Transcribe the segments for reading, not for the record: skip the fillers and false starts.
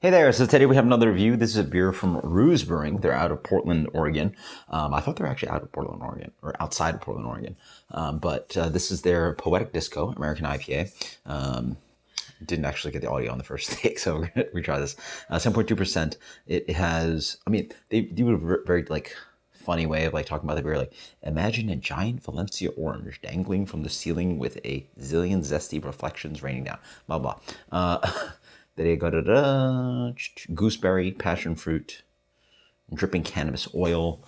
Hey there, so today we have another review. This is a beer from Ruse Brewing. They're out of Portland, Oregon. I thought they were actually out of Portland, Oregon, or outside of Portland, Oregon. But this is their Poetic Disco American IPA. Didn't actually get the audio on the first take, so we're going to retry this. 7.2%. It has, I mean, they do a very, funny way of, talking about the beer. Imagine a giant Valencia orange dangling from the ceiling with a zillion zesty reflections raining down. Blah, blah. They got gooseberry, passion fruit, dripping cannabis oil.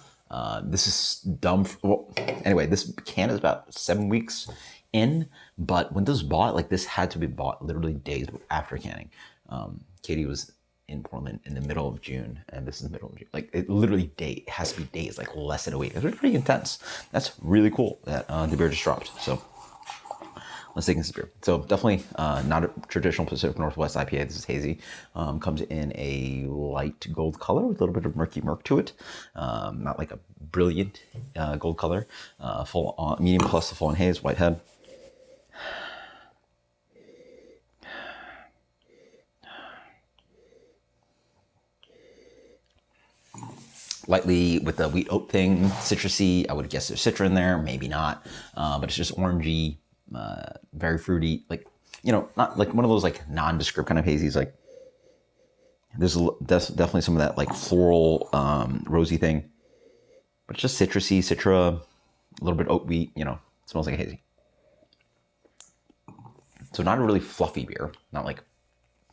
This is dumb. Well, anyway, this can is about 7 weeks in, but when this was bought, this had to be bought literally days after canning. Katie was in Portland in the middle of June, and this is the middle of June. It literally it has to be days, less than a week. It's pretty intense. That's really cool that the beer just dropped. So let's take this beer. So definitely not a traditional Pacific Northwest IPA. This is hazy. Comes in a light gold color with a little bit of murky murk to it. Not like a brilliant gold color. Full on, medium plus the full on haze, white head. Lightly with the wheat oat thing, citrusy. I would guess there's citra in there, maybe not. But it's just orangey. Very fruity, not like one of those nondescript kind of hazies. There's definitely some of that floral, rosy thing, but it's just citrusy, citra, a little bit oat wheat. It smells like a hazy. So not a really fluffy beer, not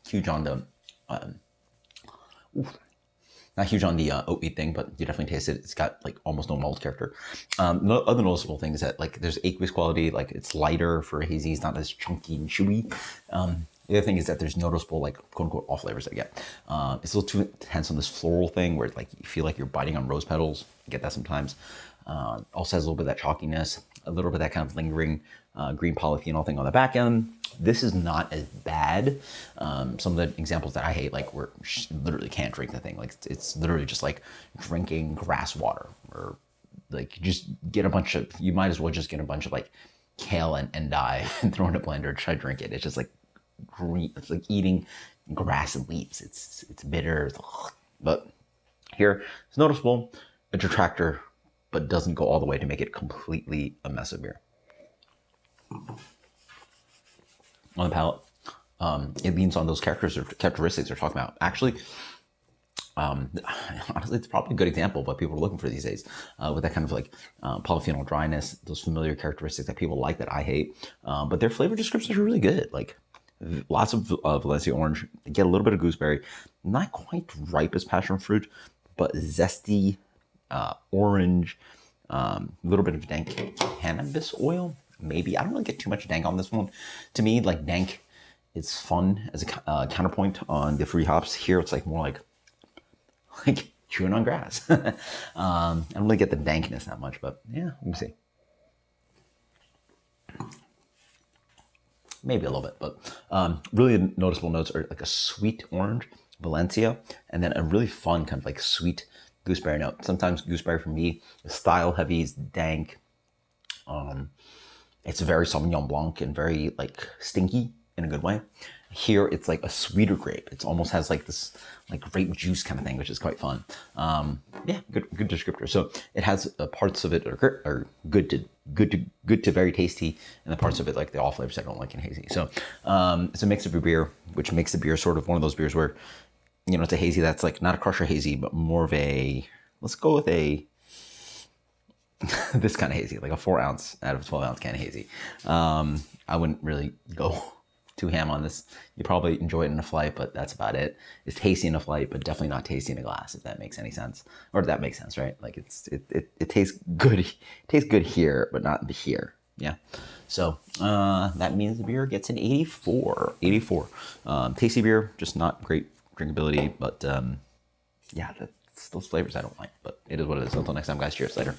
huge on the, not huge on the oat wheat thing, but you definitely taste it. It's got almost no malt character. No other noticeable thing is that there's aqueous quality. It's lighter for a hazy. It's not as chunky and chewy. The other thing is that there's noticeable quote unquote off flavors I get. It's a little too intense on this floral thing where you feel like you're biting on rose petals. I get that sometimes. Also has a little bit of that chalkiness, a little bit of that kind of lingering green polyphenol thing on the back end. This is not as bad. Some of the examples that I hate, where you literally can't drink the thing. It's literally just drinking grass water, or just get a bunch of, you might as well just get a bunch of kale and endive and throw in a blender and try to drink it. It's just green. It's like eating grass and leaves. It's bitter. But here it's noticeable, a detractor, but doesn't go all the way to make it completely a mess of beer. On the palate, it leans on those characteristics they're talking about. Actually, honestly, it's probably a good example of what people are looking for these days, with that kind of polyphenol dryness, those familiar characteristics that people like that I hate. But their flavor descriptions are really good. Lots of Valencia orange. They get a little bit of gooseberry, not quite ripe as passion fruit, but zesty, orange, a little bit of dank cannabis oil. Maybe. I don't really get too much dank on this one. To me, dank is fun as a counterpoint on the free hops. Here, it's more like chewing on grass. I don't really get the dankness that much, but yeah, let me see. Maybe a little bit, but really noticeable notes are a sweet orange Valencia, and then a really fun kind of sweet gooseberry note. Sometimes gooseberry for me is style heavy, is dank. It's very Sauvignon Blanc and very stinky in a good way. Here it's a sweeter grape. It almost has this grape juice kind of thing, which is quite fun. Yeah, good descriptor. So it has parts of it are good to very tasty, and the parts of it the off flavors I don't like in hazy. So it's a mix of a beer, which makes the beer sort of one of those beers where it's a hazy that's not a crusher hazy, but more of a, let's go with a this kind of hazy, a 4 ounce out of a 12 ounce can of hazy. I wouldn't really go too ham on this. You probably enjoy it in a flight, but that's about it. It's tasty in a flight, but definitely not tasty in a glass, if that makes any sense. Or that makes sense, right? It tastes good. It tastes good here, but not here. Yeah. So that means the beer gets an 84. 84. Tasty beer, just not great drinkability, but yeah, that's those flavors I don't like. But it is what it is. Until next time, guys. Cheers. Later.